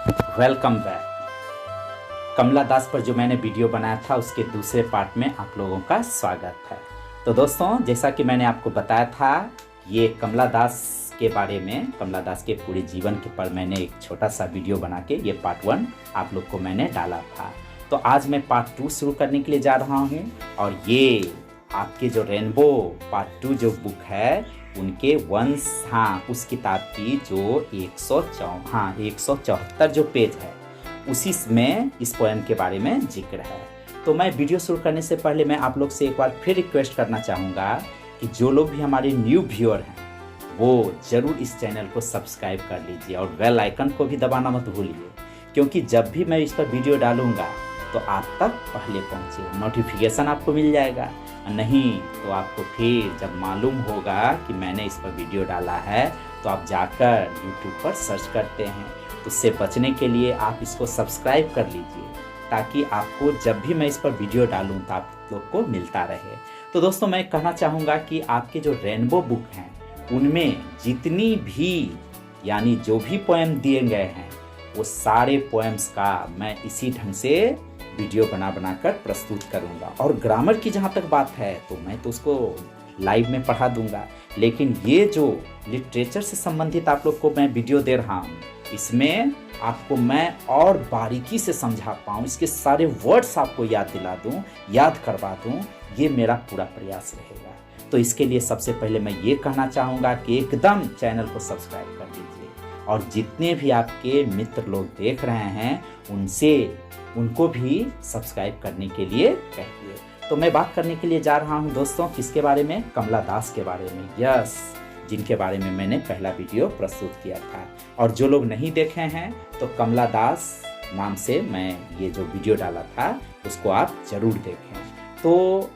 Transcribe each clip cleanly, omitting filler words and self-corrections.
Welcome back. कमला दास पर जो मैंने वीडियो बनाया था उसके दूसरे पार्ट में आप लोगों का स्वागत है। तो दोस्तों, जैसा कि मैंने आपको बताया था, ये कमला दास के बारे में, कमला दास के पूरे जीवन के पर मैंने एक छोटा सा वीडियो बना के ये पार्ट 1 आप लोग को मैंने डाला था। तो आज मैं पार्ट 2 शुरू करने के लिए जा रहा हूँ और ये आपके जो रेनबो पार्ट 2 जो बुक है उनके वंश, उस किताब की जो 174 जो पेज है उसी में इस पोएम के बारे में जिक्र है। तो मैं वीडियो शुरू करने से पहले मैं आप लोग से एक बार फिर रिक्वेस्ट करना चाहूँगा कि जो लोग भी हमारे न्यू व्यूअर हैं वो ज़रूर इस चैनल को सब्सक्राइब कर लीजिए और बेल आइकन को भी दबाना मत भूलिए, क्योंकि जब भी मैं इस पर वीडियो डालूँगा तो आप तक पहले पहुँचे, नोटिफिकेशन आपको मिल जाएगा। नहीं तो आपको फिर जब मालूम होगा कि मैंने इस पर वीडियो डाला है तो आप जाकर YouTube पर सर्च करते हैं। तो उससे बचने के लिए आप इसको सब्सक्राइब कर लीजिए ताकि आपको जब भी मैं इस पर वीडियो डालूं तो आप लोग को मिलता रहे। तो दोस्तों, मैं कहना चाहूँगा कि आपके जो रेनबो बुक हैं उनमें जितनी भी यानी जो भी पोएम दिए गए हैं वो सारे पोएम्स का मैं इसी ढंग से वीडियो बना कर प्रस्तुत करूंगा। और ग्रामर की जहाँ तक बात है तो मैं तो उसको लाइव में पढ़ा दूंगा, लेकिन ये जो लिटरेचर से संबंधित आप लोग को मैं वीडियो दे रहा हूँ इसमें आपको मैं और बारीकी से समझा पाऊँ, इसके सारे वर्ड्स आपको याद दिला दूँ, याद करवा दूँ, ये मेरा पूरा प्रयास रहेगा। तो इसके लिए सबसे पहले मैं ये कहना चाहूँगा कि एकदम चैनल को सब्सक्राइब कर लीजिए और जितने भी आपके मित्र लोग देख रहे हैं उनको भी सब्सक्राइब करने के लिए कहिए। तो मैं बात करने के लिए जा रहा हूं दोस्तों किसके बारे में, कमला दास के बारे में। यस, जिनके बारे में मैंने पहला वीडियो प्रस्तुत किया था। और जो लोग नहीं देखे हैं तो कमला दास नाम से मैं ये जो वीडियो डाला था उसको आप जरूर देखें। तो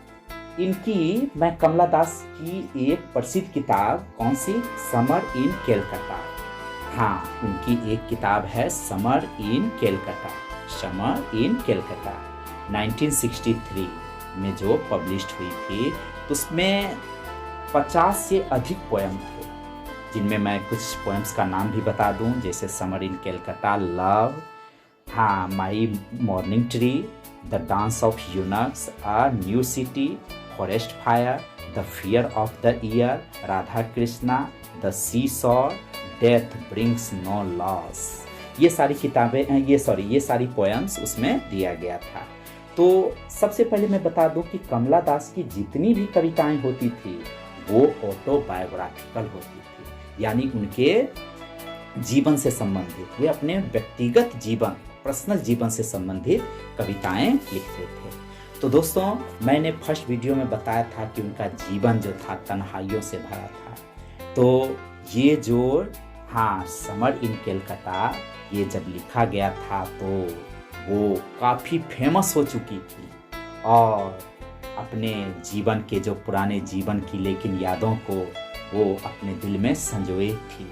मैं कमला दास की एक प्रसिद्ध किताब कौन सी, समर इन केलकता, उनकी एक किताब है समर इन केलकता, समर इन केलकता 1963 में जो पब्लिश्ड हुई थी। तो उसमें 50 से अधिक पोएम थे, जिनमें मैं कुछ पोएम्स का नाम भी बता दूं, जैसे summer in Calcutta, love, my morning tree, the dance of eunuchs, a new city, forest fire, the fear of the year, Radha Krishna, the sea shore, death brings no loss. ये सारी किताबें हैं, ये सारी पोएम्स उसमें दिया गया था। तो सबसे पहले मैं बता दूं कि कमला दास की जितनी भी कविताएं होती थी वो ऑटोबायोग्राफिकल होती थी, यानी उनके जीवन से संबंधित, वे अपने व्यक्तिगत जीवन, पर्सनल जीवन से संबंधित कविताएं लिखते थे। तो दोस्तों, मैंने फर्स्ट वीडियो में बताया था कि उनका जीवन जो था तन्हाइयों से भरा था। तो ये जो समर इन केलकता ये जब लिखा गया था तो वो काफ़ी फेमस हो चुकी थी और अपने जीवन के जो पुराने जीवन की लेकिन यादों को वो अपने दिल में संजोए थी।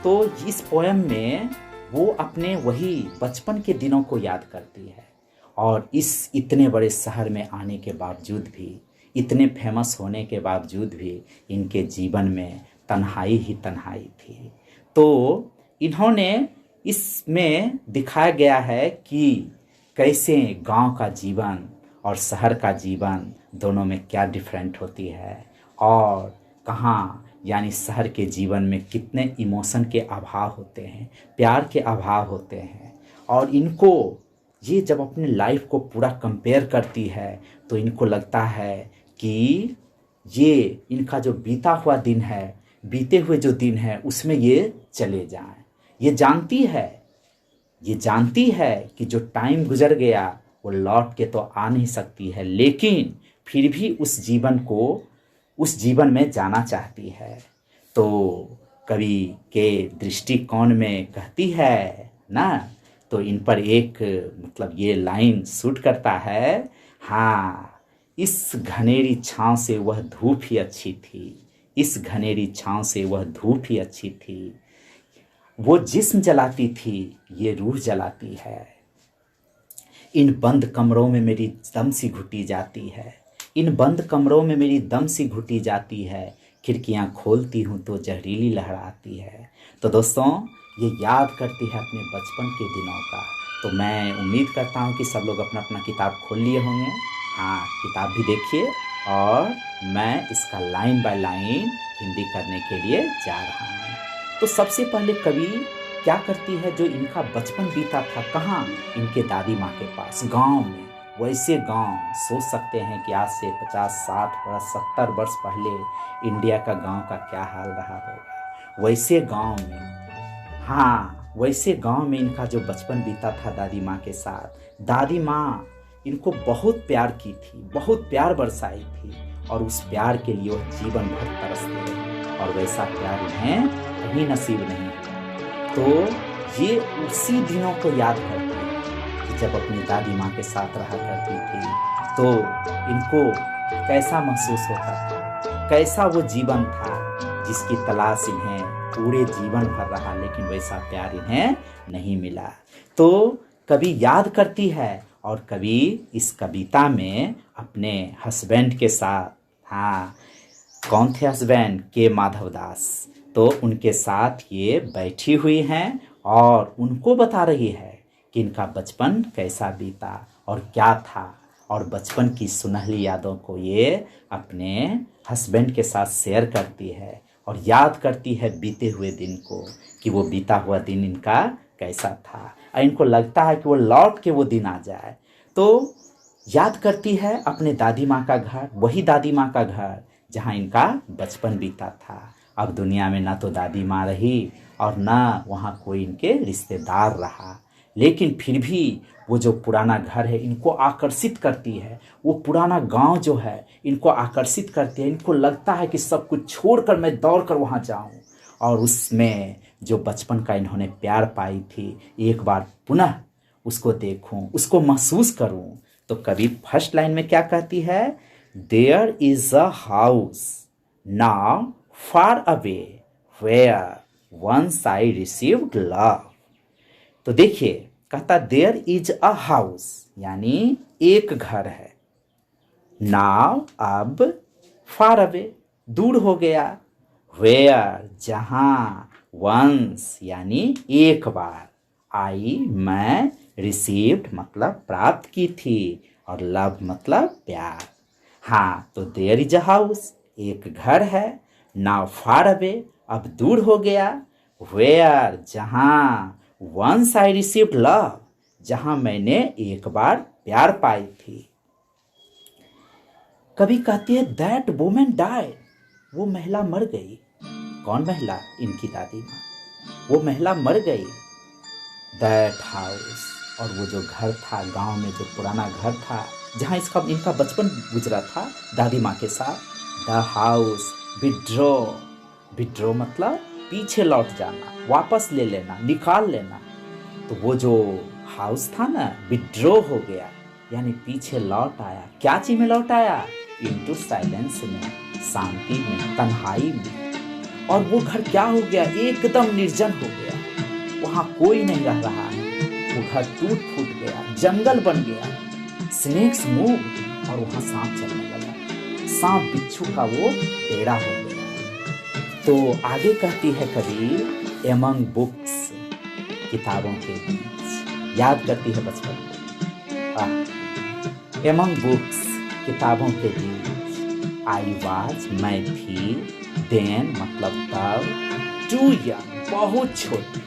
तो इस पोएम में वो अपने वही बचपन के दिनों को याद करती है और इस इतने बड़े शहर में आने के बावजूद भी, इतने फेमस होने के बावजूद भी इनके जीवन में तन्हाई ही तन्हाई थी। तो इन्होंने इसमें दिखाया गया है कि कैसे गांव का जीवन और शहर का जीवन दोनों में क्या डिफरेंट होती है और कहाँ, यानी शहर के जीवन में कितने इमोशन के अभाव होते हैं, प्यार के अभाव होते हैं। और इनको ये जब अपने लाइफ को पूरा कंपेयर करती है तो इनको लगता है कि ये इनका जो बीते हुए जो दिन है उसमें ये चले जाएं। ये जानती है कि जो टाइम गुजर गया वो लौट के तो आ नहीं सकती है, लेकिन फिर भी उस जीवन में जाना चाहती है। तो कवि के दृष्टिकोण में कहती है ना, तो इन पर एक ये लाइन सूट करता है, इस घनेरी छांव से वह धूप ही अच्छी थी, इस घनेरी छांव से वह धूप ही अच्छी थी, वो जिस्म जलाती थी ये रूह जलाती है, इन बंद कमरों में मेरी दम सी घुटी जाती है, इन बंद कमरों में मेरी दम सी घुटी जाती है, खिड़कियां खोलती हूँ तो जहरीली लहर आती है। तो दोस्तों, ये याद करती है अपने बचपन के दिनों का। तो मैं उम्मीद करता हूँ कि सब लोग अपना अपना किताब खोल लिए होंगे। हाँ, किताब भी देखिए और मैं इसका लाइन बाय लाइन हिंदी करने के लिए जा रहा हूँ। तो सबसे पहले कवि क्या करती है, जो इनका बचपन बीता था कहाँ, इनके दादी माँ के पास गांव में। वैसे गांव सोच सकते हैं कि आज से 50, 60 वर्ष, 70 वर्ष पहले इंडिया का गांव का क्या हाल रहा होगा। वैसे गांव में, हाँ, वैसे गांव में इनका जो बचपन बीता था दादी माँ के साथ। दादी माँ इनको बहुत प्यार की थी, बहुत प्यार बरसाई थी, और उस प्यार के लिए वो जीवन भर तरसते रहे, और वैसा प्यार उन्हें कहीं नसीब नहीं हुआ। तो ये उसी दिनों को याद करती है कि जब अपनी दादी माँ के साथ रहा करती थी, तो इनको कैसा महसूस होता था, कैसा वो जीवन था जिसकी तलाश इन्हें पूरे जीवन भर रहा, लेकिन वैसा प्यार इन्हें नहीं मिला। तो कवि याद करती है, और कवि इस कविता में अपने हस्बैंड के साथ, हाँ, कौन थे हस्बैंड, के माधवदास, तो उनके साथ ये बैठी हुई हैं और उनको बता रही है कि इनका बचपन कैसा बीता और क्या था, और बचपन की सुनहली यादों को ये अपने हस्बैंड के साथ शेयर करती है और याद करती है बीते हुए दिन को, कि वो बीता हुआ दिन इनका कैसा था, और इनको लगता है कि वो लौट के वो दिन आ जाए। तो याद करती है अपने दादी माँ का घर, वही दादी माँ का घर जहाँ इनका बचपन बीता था। अब दुनिया में ना तो दादी माँ रही और ना वहाँ कोई इनके रिश्तेदार रहा, लेकिन फिर भी वो जो पुराना घर है इनको आकर्षित करती है। वो पुराना गांव जो है इनको आकर्षित करती है। इनको लगता है कि सब कुछ छोड़कर मैं दौड़ कर वहाँ जाऊँ और उसमें जो बचपन का इन्होंने प्यार पाई थी, एक बार पुनः उसको देखूं, उसको महसूस करूं। तो कवि फर्स्ट लाइन में क्या कहती है, there is a house now far away where once I received love. तो देखिए, कहता देयर इज अ हाउस, यानी एक घर है, नाउ अब, फार अवे दूर हो गया, वेयर जहां, वंस यानी एक बार, आई मैं, रिसीव्ड मतलब प्राप्त की थी, और लव मतलब प्यार। हाँ, तो देयर इज अ हाउस एक घर है, नाउ फार अवे अब दूर हो गया, वेयर जहां, वंस आई रिसीव्ड लव जहां मैंने एक बार प्यार पाई थी। कभी कहती है दैट वुमेन डाइड, वो महिला मर गई। कौन महिला, इनकी दादी माँ, वो महिला मर गई। दैट हाउस, और वो जो घर था गांव में, जो पुराना घर था जहाँ इनका बचपन गुजरा था दादी माँ के साथ, द हाउस विड्रॉ, विड्रॉ मतलब पीछे लौट जाना, वापस ले लेना, निकाल लेना। तो वो जो हाउस था ना, विड्रॉ हो गया, यानी पीछे लौट आया। क्या चीज में लौट आया, इनटू साइलेंस में, शांति में, तन्हाई में। और वो घर क्या हो गया, एकदम निर्जन हो गया, वहां कोई नहीं रह रहा है। वो घर टूट फूट गया, जंगल बन गया, स्नेक्स मूव, और वहां सांप चलने लगा, सांप बिच्छू का वो डेरा हो गया। तो आगे कहती है कवि, एमंग बुक्स, किताबों के बीच, याद करती है बचपन को। एमंग बुक्स, किताबों के बीच, आई वाज मैं थी, देन मतलब तब, टू यंग बहुत छोटी,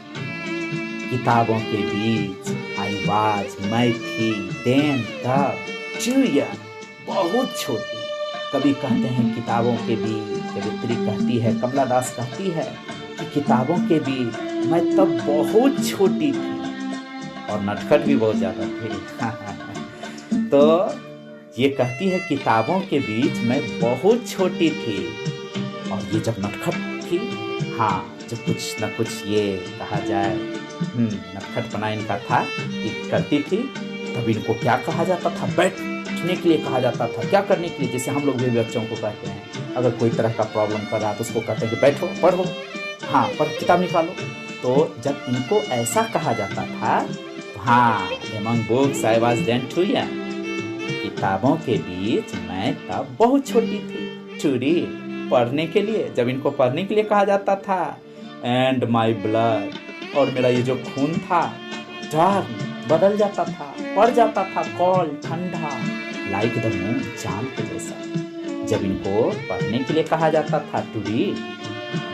किताबों के बीच, आई वाज मैं थी, देन तब, टू यंग बहुत छोटी। कभी कहते हैं किताबों के बीच, कवित्री कहती है, कमला दास कहती है कि किताबों के बीच मैं तब बहुत छोटी थी, और नटखट भी बहुत ज़्यादा थे। तो ये कहती है किताबों के बीच मैं बहुत छोटी थी, और ये जब नटखट थी, हाँ, जब कुछ न कुछ ये कहा जाए नटखटपना इनका था, ये करती थी, तब इनको क्या कहा जाता था, बैठने के लिए कहा जाता था। क्या करने के लिए, जैसे हम लोग भी बच्चों को कहते हैं, अगर कोई तरह का प्रॉब्लम कर रहा तो उसको कहते हैं कि बैठो, पढ़ो, हाँ, पर किताब निकालो। तो जब इनको ऐसा कहा जाता था, हाँ, among books I was then too young, किताबों के बीच मैं तब बहुत छोटी थी, टू रीड, पढ़ने के लिए, जब इनको पढ़ने के लिए कहा जाता था, एंड माई ब्लड, और मेरा ये जो खून था टर्न बदल जाता था, पड़ जाता था कोल्ड ठंडा, लाइक द मून चांद के जैसा। जब इनको पढ़ने के लिए कहा जाता था टू रीड,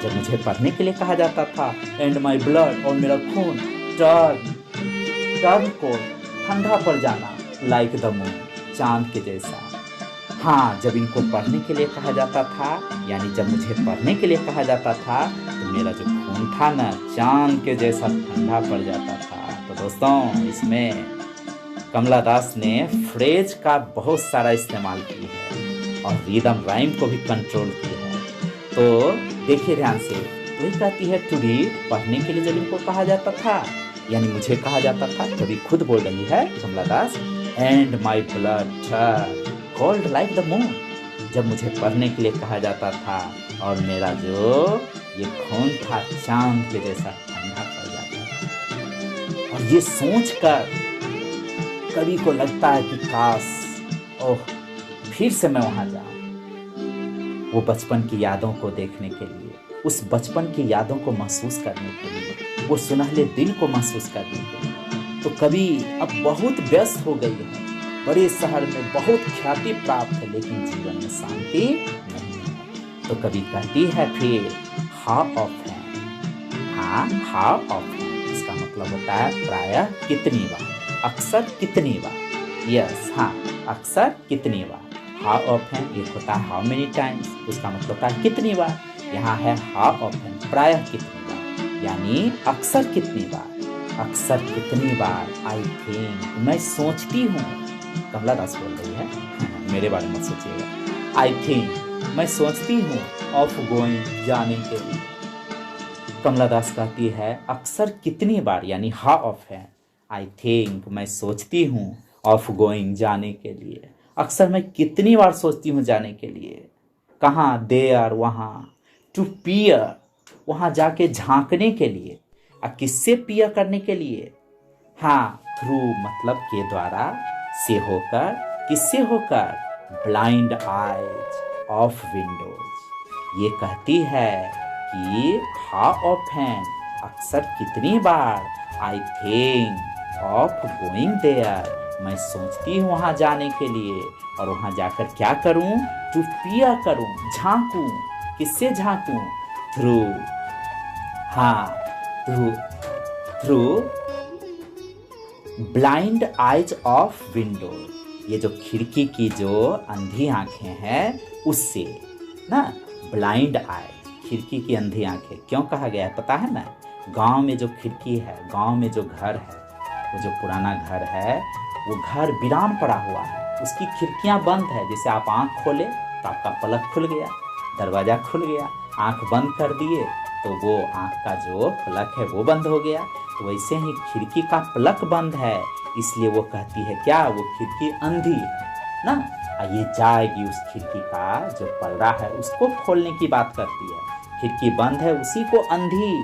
जब मुझे पढ़ने के लिए कहा जाता था एंड माई ब्लड, और मेरा खून टर्न कोल्ड ठंडा पड़ जाना, लाइक द मून चांद के जैसा। हाँ, जब इनको पढ़ने के लिए कहा जाता था, यानी जब मुझे पढ़ने के लिए कहा जाता था, तो मेरा जो खून था ना चांद के जैसा ठंडा पड़ जाता था। तो दोस्तों, इसमें कमला दास ने फ्रेज का बहुत सारा इस्तेमाल किया है और रिदम राइम को भी कंट्रोल किया है। तो देखिए ध्यान से, वही कहती है टू रीड, पढ़ने के लिए जब इनको कहा जाता था, यानी मुझे कहा जाता था, तभी खुद बोल रही है Kamala Das, and my blood cold like the moon. जब मुझे पढ़ने के लिए कहा जाता था और मेरा जो ये खून था चांद के जैसा ठंडा पड़ जाता था। और ये सोच कर कभी को लगता है कि काश ओह फिर से मैं वहां जाऊं, वो बचपन की यादों को देखने के लिए, उस बचपन की यादों को महसूस करने के लिए, वो सुनहले दिन को महसूस करने के लिए। तो कभी अब बहुत व्यस्त हो गई है, बड़े शहर में बहुत ख्याति प्राप्त है, लेकिन जीवन में शांति नहीं है। तो कभी कहती है फिर हाफ ऑफ है, हाँ हाफ ऑफ है, इसका मतलब होता है प्रायः कितनी बार, अक्सर कितनी बार। यस, हाँ, अक्सर कितनी बार। हाफ ऑफ है एक होता है हाउ मेनी टाइम्स, उसका मतलब होता है कितनी बार। यहाँ है हाफ ऑफ है प्रायः कितनी बार, यानी अक्सर कितनी बार। अक्सर कितनी बार आई थिंक, मैं सोचती हूँ, कमला दास बोल रही है, मेरे बारे में सोचिएगा। आई थिंक, मैं सोचती हूँ ऑफ गोइंग, जाने के लिए। कमला दास कहती है अक्सर कितनी बार, यानी हा ऑफ है। आई थिंक, मैं सोचती हूँ ऑफ गोइंग, जाने के लिए। अक्सर मैं कितनी बार सोचती हूँ जाने के लिए। कहाँ? देयर, वहाँ। टू पियर, वहाँ जाके झांकने के लिए। किससे पियर करने के लिए? हाँ, थ्रू मतलब के द्वारा, से होकर, किससे होकर? Blind eyes of windows. ये कहती है कि हाउ ऑफन, अक्सर कितनी बार, I think of going there, मैं सोचती हूँ वहाँ जाने के लिए, और वहाँ जाकर क्या करूँ? टू पियर करूँ, झांकूँ। किससे झांकूँ? थ्रू, हाँ, through blind eyes of window, ये जो खिड़की की जो अंधी आंखें हैं उससे ना, ब्लाइंड आइज, खिड़की की अंधी आंखें क्यों कहा गया है पता है ना? गांव में जो खिड़की है, गांव में जो घर है, वो जो पुराना घर है, वो घर वीरान पड़ा हुआ है, उसकी खिड़कियां बंद है। जैसे आप आंख खोले तो आपका पलक खुल गया, दरवाजा खुल गया, आंख बंद कर दिए तो वो आंख का जो पलक है वो बंद हो गया। तो वैसे ही खिड़की का पलक बंद है, इसलिए वो कहती है क्या? वो खिड़की अंधी है ना, ये जाएगी उस खिड़की का जो पर्दा है उसको खोलने की बात करती है। खिड़की बंद है, उसी को अंधी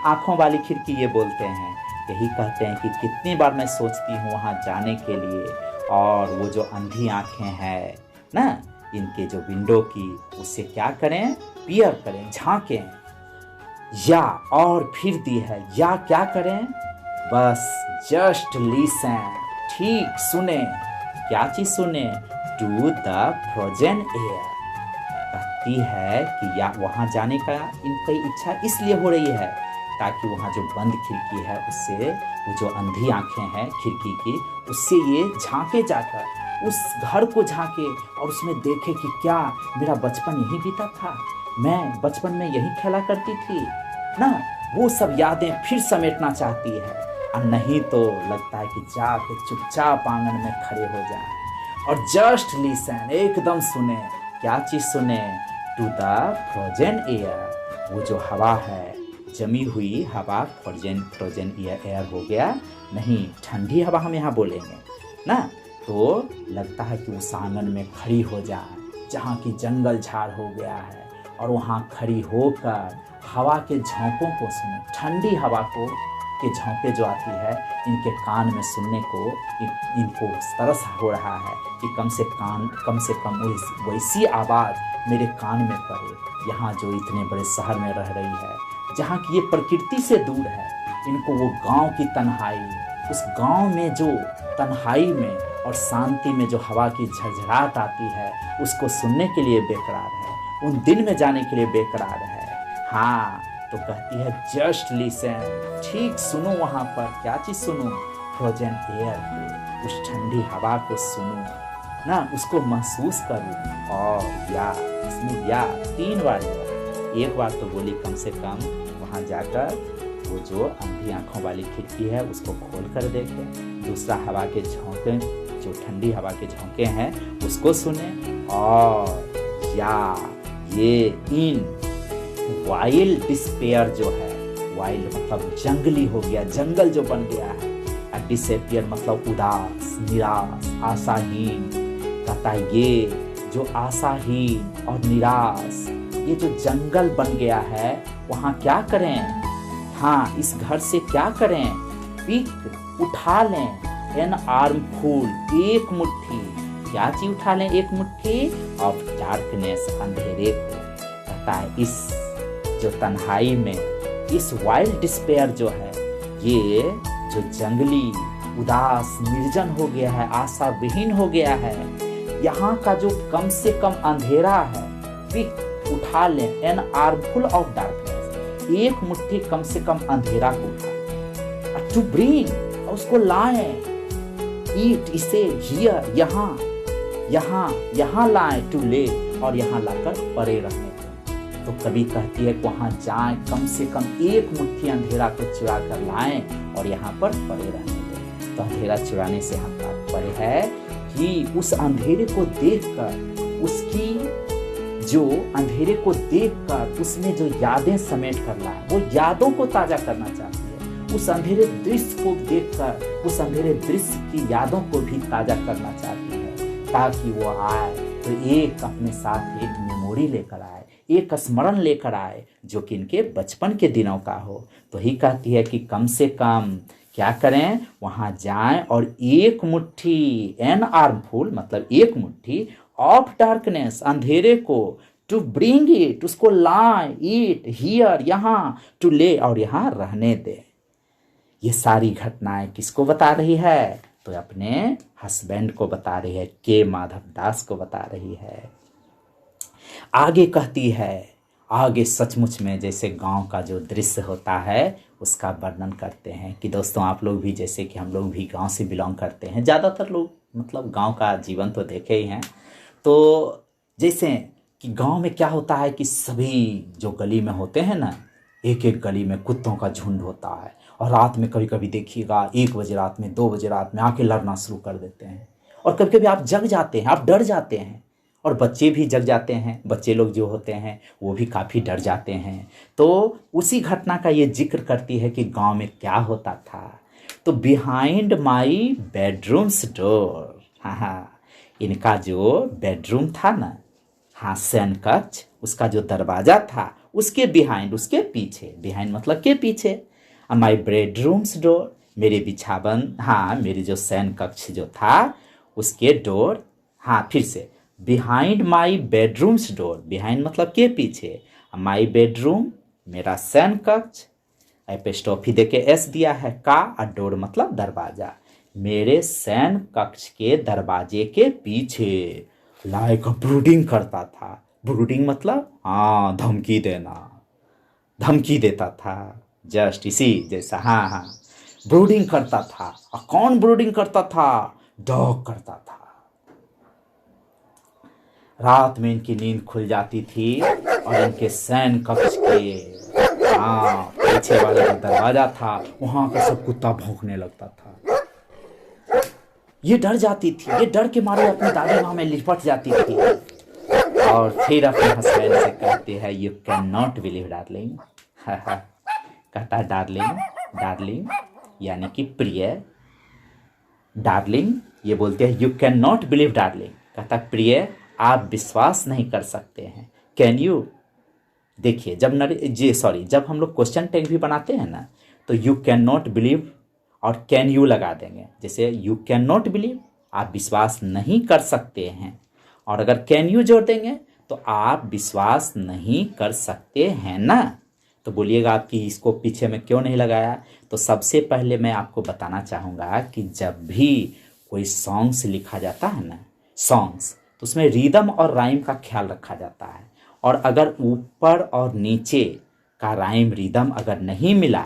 आंखों वाली खिड़की ये बोलते हैं। यही कहते हैं कि कितनी बार मैं सोचती हूँ वहाँ जाने के लिए, और वो जो अंधी आंखें हैं ना, इनके जो विंडो की, उससे क्या करें? पियर करें, झांकें। या और फिर दी है, या क्या करें? बस जस्ट लिसन, ठीक सुने। क्या चीज सुने? To the frozen air. कहती है कि या वहाँ जाने का इनकी इच्छा इसलिए हो रही है ताकि वहाँ जो बंद खिड़की है उससे, वो जो अंधी आंखें हैं खिड़की की, उससे ये झांके, जाकर उस घर को झांके और उसमें देखे कि क्या मेरा बचपन यही बीता था, मैं बचपन में यही खेला करती थी ना। वो सब यादें फिर समेटना चाहती है, और नहीं तो लगता है कि जाके चुपचाप आंगन में खड़े हो जाए और जस्ट लिसन, एकदम सुने। क्या चीज सुने? टू द फ्रोजन एयर, वो जो हवा है, जमी हुई हवा, फ्रोजन एयर हो गया, नहीं ठंडी हवा हम यहाँ बोलेंगे ना। तो लगता है कि उस आंगन में खड़ी हो जाए जहाँ की जंगल झाड़ हो गया है, और वहाँ खड़ी होकर हवा के झोंकों को सुने, ठंडी हवा को के झोंके जो आती है इनके कान में सुनने को इनको तरस हो रहा है कि कम से कम वैसी आवाज़ मेरे कान में पड़े। यहाँ जो इतने बड़े शहर में रह रही है, जहाँ की ये प्रकृति से दूर है, इनको वो गांव की तन्हाई, उस गांव में जो तन्हाई में और शांति में जो हवा की झरझराहट आती है, उसको सुनने के लिए बेकरार है, उन दिन में जाने के लिए बेकरार है। हाँ, तो कहती है जस्ट लिसन, ठीक सुनो। वहाँ पर क्या चीज़ सुनो? फ्रोजन एयर को, उस ठंडी हवा को सुनो ना, उसको महसूस करूँ। और या इसमें या 3 बार या, एक बार तो बोली कम से कम वहाँ जाकर वो जो अंधी आँखों वाली खिड़की है उसको खोल कर देखे, दूसरा हवा के झोंके, जो ठंडी हवा के झोंके हैं उसको सुने। और या ये इन वाइल्ड डिस्पेयर जो है, वाइल्ड मतलब जंगली हो गया, जंगल जो बन गया है, और डिसअपियर मतलब उदास, निराश, आशाहीन। कहता ये जो आशाहीन और निराश, ये जो जंगल बन गया है, वहाँ क्या करें? हाँ, इस घर से क्या करें? पिक उठा लें एन आर्मफुल, एक मुट्ठी। क्या चीज उठा लें? एक मुट्ठी ऑफ डार्कनेस, अंधेरे को। कहता है इस जो तन्हाई में, इस वाइल्ड डिस्पेयर जो है, ये जो जंगली, उदास, निर्जन हो गया है, आशा विहीन हो गया है, यहाँ का जो कम से कम अंधेरा है, पिक उठा लें एन आर्मफुल ऑफ डार्कनेस, एक मुट्ठी कम से कम अंधेरा को उठा, टू ब्रिंग, उसको लाएं, ईट, इसे, हियर, यहाँ यहाँ यहाँ लाएं, टू ले, और यहाँ लाकर परे रहने। तो कभी कहती है कि वहाँ जाएं, कम से कम एक मुट्ठी अंधेरा को चुरा कर लाएं और यहाँ पर पड़े रहने दें। तो अंधेरा चुराने से हम तात्पर्य है कि उस अंधेरे को देखकर, उसकी जो अंधेरे को देखकर उसमें जो यादें समेट कर लाए, वो यादों को ताजा करना चाहती है। उस अंधेरे दृश्य को देखकर उस अंधेरे दृश्य की यादों को भी ताजा करना चाहती है, ताकि वो आए तो एक अपने साथ एक मेमोरी लेकर आए, एक स्मरण लेकर आए जो कि इनके बचपन के दिनों का हो। तो ही कहती है कि कम से कम क्या करें? वहाँ जाएं और एक मुट्ठी, एन आर्मफुल मतलब एक मुट्ठी, ऑफ डार्कनेस अंधेरे को, टू ब्रिंग इट उसको लाएं, इट, हियर यहाँ, टू ले और यहाँ रहने दे। ये सारी घटनाएं किसको बता रही है? तो अपने हस्बैंड को बता रही है, के माधव दास को बता रही है। आगे कहती है, आगे सचमुच में जैसे गांव का जो दृश्य होता है उसका वर्णन करते हैं कि दोस्तों आप लोग भी, जैसे कि हम लोग भी गांव से बिलोंग करते हैं, ज़्यादातर लोग मतलब गांव का जीवन तो देखे ही हैं। तो जैसे कि गांव में क्या होता है कि सभी जो गली में होते हैं ना, एक एक गली में कुत्तों का झुंड होता है, और रात में कभी कभी देखिएगा 1 बजे रात में, 2 बजे रात में आके लड़ना शुरू कर देते हैं। और कभी कभी आप जग जाते हैं, आप डर जाते हैं, और बच्चे भी जग जाते हैं, बच्चे लोग जो होते हैं वो भी काफ़ी डर जाते हैं। तो उसी घटना का ये जिक्र करती है कि गांव में क्या होता था। तो बिहाइंड माई बेडरूम्स डोर, हाँ, इनका जो बेडरूम था ना, हाँ, शयन कक्ष, उसका जो दरवाज़ा था उसके बिहाइंड, उसके पीछे, बिहाइंड मतलब के पीछे, माई बेडरूम्स डोर, मेरे बिछावन, हाँ, मेरे जो शयन कक्ष जो था उसके डोर, हाँ, फिर से behind my bedrooms door, behind मतलब के पीछे, माई बेडरूम मेरा शयन कक्ष, एपिस्ट्रोफी देके एस दिया है का, और डोर मतलब दरवाजा, मेरे शयन कक्ष के दरवाजे के पीछे लाइक ब्रूडिंग करता था। ब्रूडिंग मतलब हाँ, धमकी देना, धमकी देता था, जस्ट इसी जैसा, हाँ हाँ, ब्रूडिंग करता था। और कौन ब्रूडिंग करता था? डॉग करता था। रात में इनकी नींद खुल जाती थी और इनके शयन कक्ष के, हाँ, पीछे वाला जो दरवाजा था वहां का सब कुत्ता भौंकने लगता था। ये डर जाती थी, ये डर के मारे अपनी दादी माँ में लिपट जाती थी, और फिर अपने हस्बैंड से कहती है, you can not believe darling, कहता है डार्लिंग, डार्लिंग यानी कि प्रिय, डार्लिंग ये बोलते हैं, you can not believe darling, कहता है प्रिय आप विश्वास नहीं कर सकते हैं। कैन यू, देखिए जब हम लोग क्वेश्चन टैग भी बनाते हैं ना, तो यू कैन नॉट बिलीव और कैन यू लगा देंगे। जैसे यू कैन नॉट बिलीव आप विश्वास नहीं कर सकते हैं, और अगर कैन यू जोड़ देंगे तो आप विश्वास नहीं कर सकते हैं ना। तो बोलिएगा आप कि इसको पीछे में क्यों नहीं लगाया। तो सबसे पहले मैं आपको बताना चाहूँगा कि जब भी कोई सॉन्ग्स लिखा जाता है ना, सॉन्ग्स, तो उसमें रिदम और राइम का ख्याल रखा जाता है। और अगर ऊपर और नीचे का राइम रिदम अगर नहीं मिला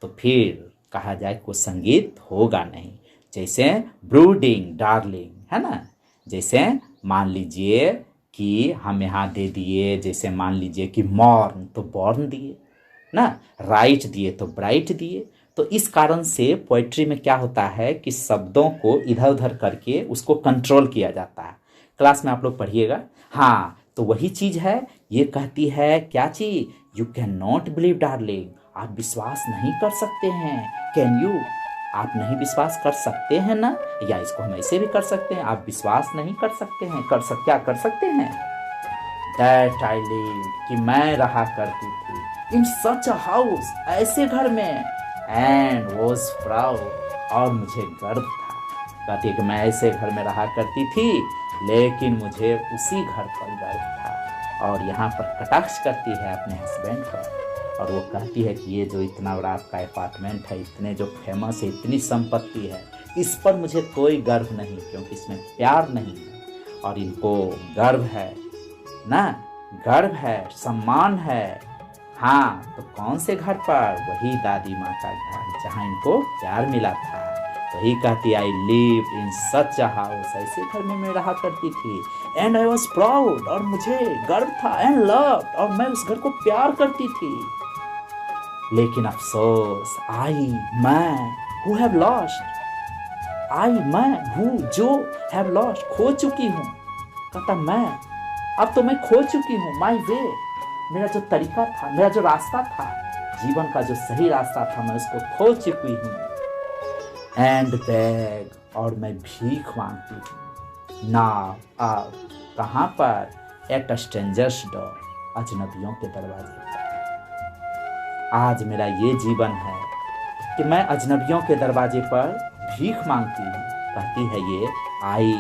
तो फिर कहा जाए को संगीत होगा नहीं। जैसे ब्रूडिंग डार्लिंग है ना, जैसे मान लीजिए कि हम यहाँ दे दिए, जैसे मान लीजिए कि मॉर्न तो बॉर्न दिए ना, राइट दिए तो ब्राइट दिए। तो इस कारण से पोइट्री में क्या होता है कि शब्दों को इधर उधर करके उसको कंट्रोल किया जाता है। क्लास में आप लोग पढ़िएगा। हाँ, तो वही चीज़ है, ये कहती है क्या चीज़, you can not believe darling, आप विश्वास नहीं कर सकते हैं। कैन यू, आप नहीं विश्वास कर सकते हैं ना, या इसको हम ऐसे भी कर सकते हैं, आप विश्वास नहीं कर सकते हैं, क्या कर सकते हैं। दैट आई लिव, कि मैं रहा करती थी, इन सच अ हाउस, ऐसे घर में, एंड वॉज प्राउड, और मुझे गर्व था। कहती है कि मैं ऐसे घर में रहा करती थी लेकिन मुझे उसी घर पर गर्व था। और यहाँ पर कटाक्ष करती है अपने हस्बैंड पर, और वो कहती है कि ये जो इतना बड़ा आपका अपार्टमेंट है, इतने जो फेमस है, इतनी संपत्ति है, इस पर मुझे कोई गर्व नहीं, क्योंकि इसमें प्यार नहीं है। और इनको गर्व है ना, गर्व है, सम्मान है। हाँ, तो कौन से घर पर, वही दादी माँ का घर जहाँ इनको प्यार मिला था। वही कहती I live in such a house, ऐसे घर में मैं रहा करती थी, एंड आई वॉज प्राउड, और मुझे गर्व था, एंड लव्ड, और मैं उस घर को प्यार करती थी। लेकिन अफसोस, मैं हु हैव लॉस्ट, मैं हूँ जो हैव लॉस्ट, खो चुकी हूँ। कहता मैं, अब तो मैं खो चुकी हूँ, माई वे, मेरा जो तरीका था, मेरा जो रास्ता था, जीवन का जो सही रास्ता था, मैं उसको खो चुकी हूँ। एंड बैग, और मैं भीख मांगती हूँ। नाउ, अब, कहाँ पर, एट स्ट्रेंजर्स डोर, अजनबियों के दरवाजे पर। आज मेरा ये जीवन है कि मैं अजनबियों के दरवाजे पर भीख मांगती हूँ। कहती है ये आई,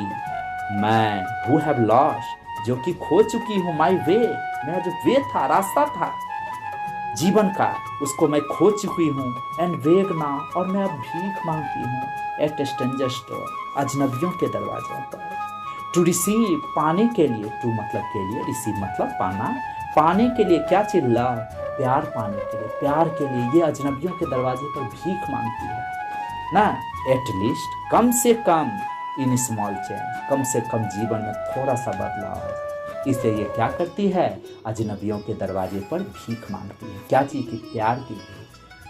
मैं हु हैव लॉस्ट, जो कि खो चुकी हूँ, माई वे, मेरा जो वे था, रास्ता था जीवन का, उसको मैं खो चुकी हूँ। एंड वेग ना, और मैं अब भीख मांगती हूँ एट स्ट्रेंजर्स डोर, अजनबियों के दरवाजों पर। टू रिसीव, पाने के लिए, टू मतलब के लिए, रिसीव मतलब पाना, पाने के लिए क्या चीज, लव, प्यार पाने के लिए, प्यार के लिए ये अजनबियों के दरवाजे पर भीख मांगती है ना। एट लीस्ट, कम से कम, इन स्मॉल चेंज, कम से कम जीवन में थोड़ा सा बदलाव। इसलिए ये क्या करती है, अजनबियों के दरवाजे पर भीख मांगती है। क्या चीज़ की, प्यार की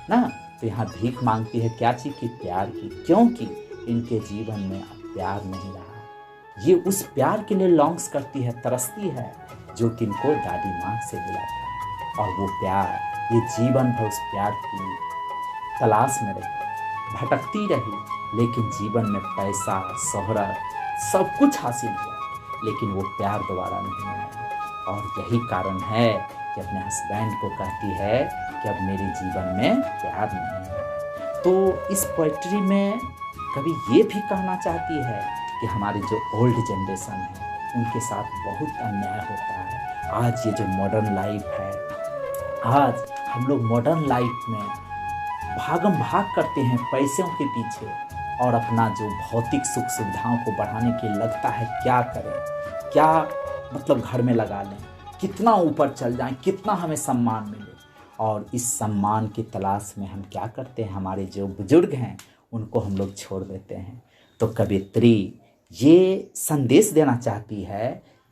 ना। तो यहाँ भीख मांगती है क्या चीज़ की, प्यार की, क्योंकि इनके जीवन में अब प्यार नहीं रहा। ये उस प्यार के लिए लॉन्ग्स करती है, तरसती है, जो कि इनको दादी माँ से मिला था। और वो प्यार, ये जीवन भर उस प्यार की तलाश में रही, भटकती रही, लेकिन जीवन में पैसा, शोहरत, सब कुछ हासिल हुआ, लेकिन वो प्यार दोबारा नहीं आया। और यही कारण है कि अपने हस्बैंड को कहती है कि अब मेरे जीवन में प्यार नहीं है। तो इस पोइट्री में कभी ये भी कहना चाहती है कि हमारी जो ओल्ड जनरेशन है उनके साथ बहुत अन्याय होता है। आज ये जो मॉडर्न लाइफ है, आज हम लोग मॉडर्न लाइफ में भागम भाग करते हैं पैसों के पीछे, और अपना जो भौतिक सुख सुविधाओं को बढ़ाने के लगता है क्या करें, क्या मतलब घर में लगा लें, कितना ऊपर चल जाएं, कितना हमें सम्मान मिले। और इस सम्मान की तलाश में हम क्या करते हैं, हमारे जो बुजुर्ग हैं उनको हम लोग छोड़ देते हैं। तो कवियत्री ये संदेश देना चाहती है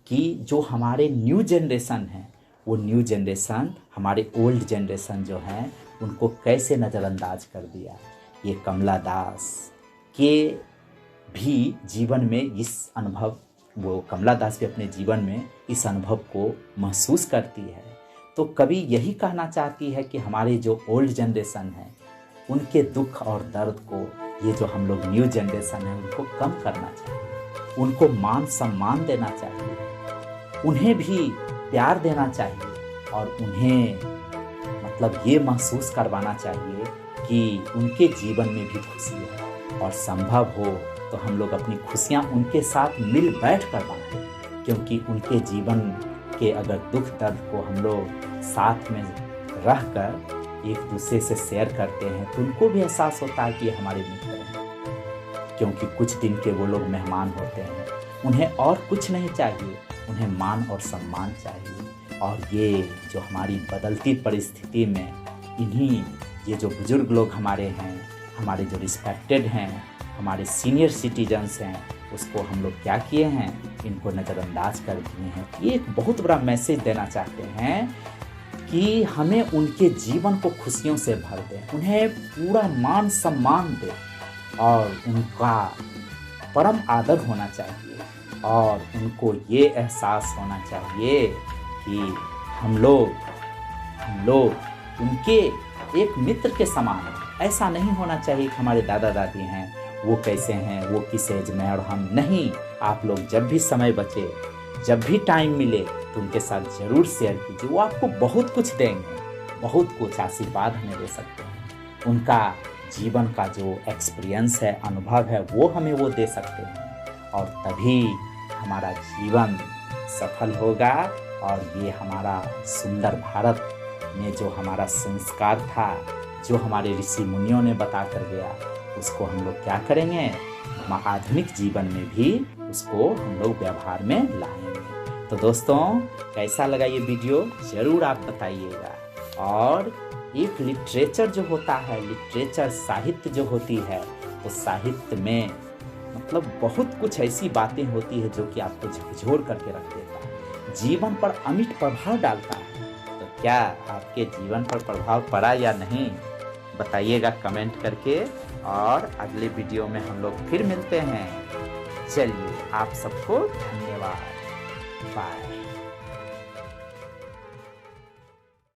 कि जो हमारे न्यू जनरेशन है, वो न्यू जनरेशन हमारे ओल्ड जनरेशन जो हैं उनको कैसे नज़रअंदाज कर दिया। ये कमला दास के भी जीवन में इस अनुभव, वो कमला दास भी अपने जीवन में इस अनुभव को महसूस करती है। तो कवि यही कहना चाहती है कि हमारे जो ओल्ड जनरेशन है उनके दुख और दर्द को ये जो हम लोग न्यू जनरेशन है उनको कम करना चाहिए, उनको मान सम्मान देना चाहिए, उन्हें भी प्यार देना चाहिए, और उन्हें मतलब ये महसूस करवाना चाहिए कि उनके जीवन में भी खुशी है, और संभव हो तो हम लोग अपनी खुशियाँ उनके साथ मिल बैठ कर बांटें। क्योंकि उनके जीवन के अगर दुख दर्द को हम लोग साथ में रहकर एक दूसरे से शेयर करते हैं तो उनको भी एहसास होता है कि ये हमारे मित्र हैं, क्योंकि कुछ दिन के वो लोग मेहमान होते हैं। उन्हें और कुछ नहीं चाहिए, उन्हें मान और सम्मान चाहिए। और ये जो हमारी बदलती परिस्थिति में इन्हीं ये जो बुज़ुर्ग लोग हमारे हैं, हमारे जो रिस्पेक्टेड हैं, हमारे सीनियर सिटीजन्स हैं, उसको हम लोग क्या किए हैं, इनको नज़रअंदाज कर दिए हैं। ये एक बहुत बड़ा मैसेज देना चाहते हैं कि हमें उनके जीवन को खुशियों से भर दें, उन्हें पूरा मान सम्मान दें और उनका परम आदर होना चाहिए। और उनको ये एहसास होना चाहिए कि हम लोग उनके एक मित्र के समान हैं। ऐसा नहीं होना चाहिए कि हमारे दादा दादी हैं, वो कैसे हैं, वो किस एज में और हम नहीं। आप लोग जब भी समय बचे, जब भी टाइम मिले तो उनके साथ ज़रूर शेयर कीजिए। वो आपको बहुत कुछ देंगे, बहुत कुछ आशीर्वाद हमें दे सकते हैं। उनका जीवन का जो एक्सपीरियंस है, अनुभव है, वो हमें वो दे सकते हैं और तभी हमारा जीवन सफल होगा। और ये हमारा सुंदर भारत में जो हमारा संस्कार था, जो हमारे ऋषि मुनियों ने बता कर गया, उसको हम लोग क्या करेंगे, हम आधुनिक जीवन में भी उसको हम लोग व्यवहार में लाएंगे। तो दोस्तों, कैसा लगा ये वीडियो ज़रूर आप बताइएगा। और एक लिटरेचर जो होता है, लिटरेचर साहित्य जो होती है, तो साहित्य में मतलब बहुत कुछ ऐसी बातें होती है जो कि आपको झकझोर करके रख देता है, जीवन पर अमिट प्रभाव डालता है। तो क्या आपके जीवन पर प्रभाव पड़ा या नहीं, बताइएगा कमेंट करके। और अगले वीडियो में हम लोग फिर मिलते हैं। चलिए, आप सबको धन्यवाद। बाय।